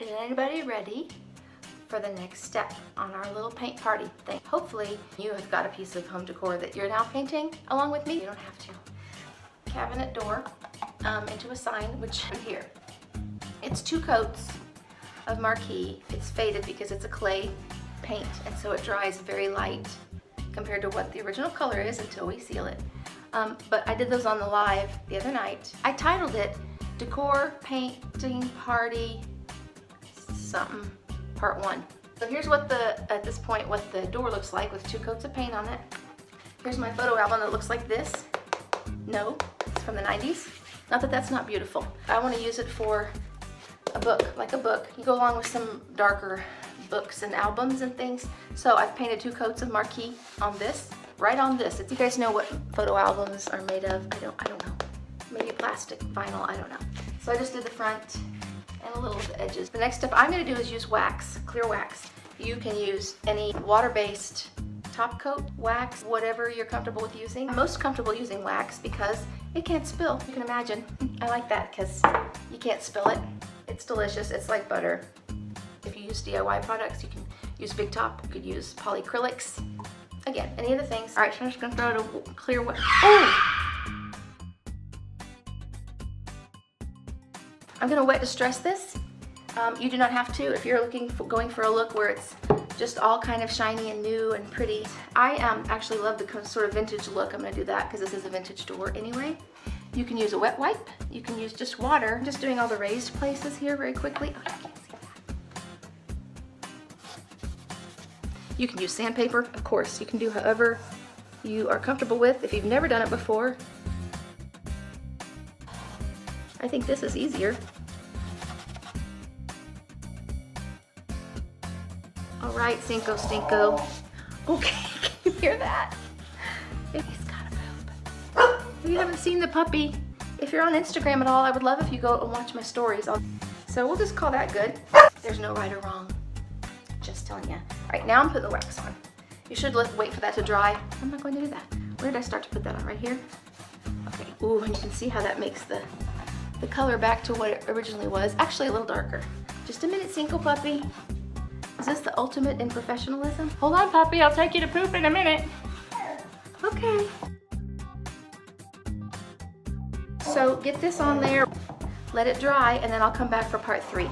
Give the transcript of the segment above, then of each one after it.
Is anybody ready for the next step on our little paint party thing? Hopefully you have got a piece of home decor that you're now painting along with me. You don't have to. Cabinet door into a sign, which here. It's 2 coats of marquee. It's faded because it's a clay paint, and so it dries very light compared to what the original color is until we seal it. But I did those on the live the other night. I titled it Decor Painting Party something part 1. So here's what at this point what the door looks like with 2 coats of paint on it. Here's my photo album that looks like this. No, it's from the 90s. Not that that's not beautiful. I want to use it for a book, like a book. You go along with some darker books and albums and things. So I've painted 2 coats of marquee on this, right on this. If you guys know what photo albums are made of, I don't know. Maybe plastic, vinyl, I don't know. So I just did the front and a little of the edges. The next step I'm going to do is use wax, clear wax. You can use any water-based top coat, wax, whatever you're comfortable with using. I'm most comfortable using wax because it can't spill. You can imagine. I like that because you can't spill it. It's delicious. It's like butter. If you use DIY products, you can use Big Top. You could use polyacrylics. Again, any of the things. All right, so I'm just going to throw it a clear wax. Oh! I'm going to wet distress this. You do not have to if you're going for a look where it's just all kind of shiny and new and pretty. I actually love the sort of vintage look. I'm going to do that because this is a vintage door anyway. You can use a wet wipe. You can use just water. I'm just doing all the raised places here very quickly. Oh, you can't see that. You can use sandpaper, of course. You can do however you are comfortable with if you've never done it before. I think this is easier. All right, Cinco Stinko. Okay, can you hear that? He's got a poop. If you haven't seen the puppy, if you're on Instagram at all, I would love if you go and watch my stories. So we'll just call that good. There's no right or wrong. Just telling you. All right, now I'm putting the wax on. You should wait for that to dry. I'm not going to do that. Where did I start to put that on? Right here? Okay, ooh, and you can see how that makes the color back to what it originally was. Actually a little darker. Just a minute, Cinco puppy. Is this the ultimate in professionalism? Hold on, puppy, I'll take you to poop in a minute. Okay. So get this on there, let it dry, and then I'll come back for part 3.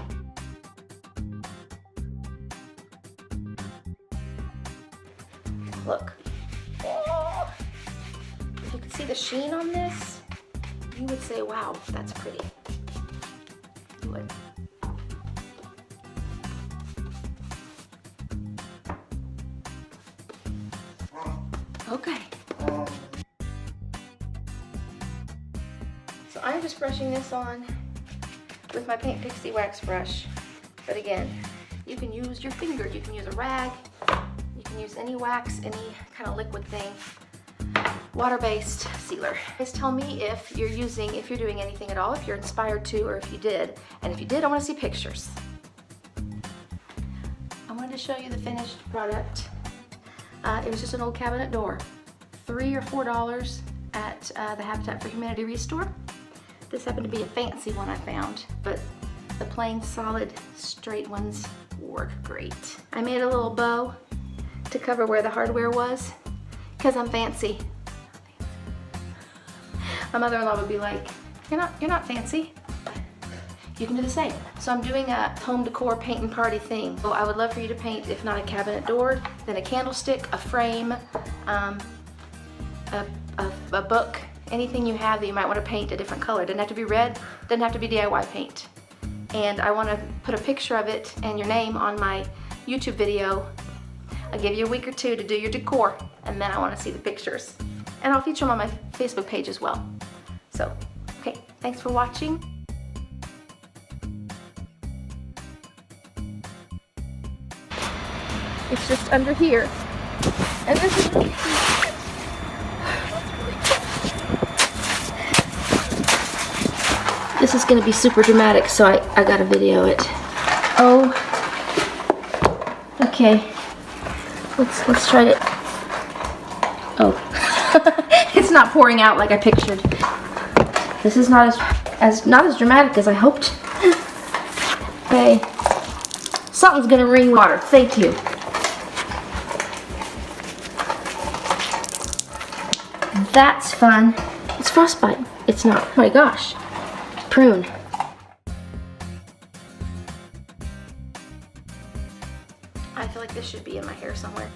Look. If you can see the sheen on this, you would say, wow, that's pretty. You would. Okay. So I'm just brushing this on with my Paint Pixie wax brush. But again, you can use your finger, you can use a rag, you can use any wax, any kind of liquid thing. Water-based sealer. Just tell me if you're doing anything at all, if you're inspired to, or if you did. And if you did, I want to see pictures. I wanted to show you the finished product. It was just an old cabinet door. $3 or $4 at the Habitat for Humanity Restore. This happened to be a fancy one I found, but the plain, solid, straight ones work great. I made a little bow to cover where the hardware was, because I'm fancy. My mother-in-law would be like, you're not fancy. You can do the same. So I'm doing a home decor painting party thing. So I would love for you to paint, if not a cabinet door, then a candlestick, a frame, a book, anything you have that you might want to paint a different color. Doesn't have to be red, doesn't have to be DIY paint. And I want to put a picture of it and your name on my YouTube video. I'll give you a week or 2 to do your decor, and then I want to see the pictures. And I'll feature them on my Facebook page as well. So, okay, thanks for watching. It's just under here. And this is really cute. This is going to be super dramatic, so I gotta video it. Oh. Okay. Let's try to. Oh. It's not pouring out like I pictured. This is not as dramatic as I hoped. Okay. Something's gonna ring water. Thank you. That's fun. It's frostbite. It's not. Oh my gosh. Prune. I feel like this should be in my hair somewhere.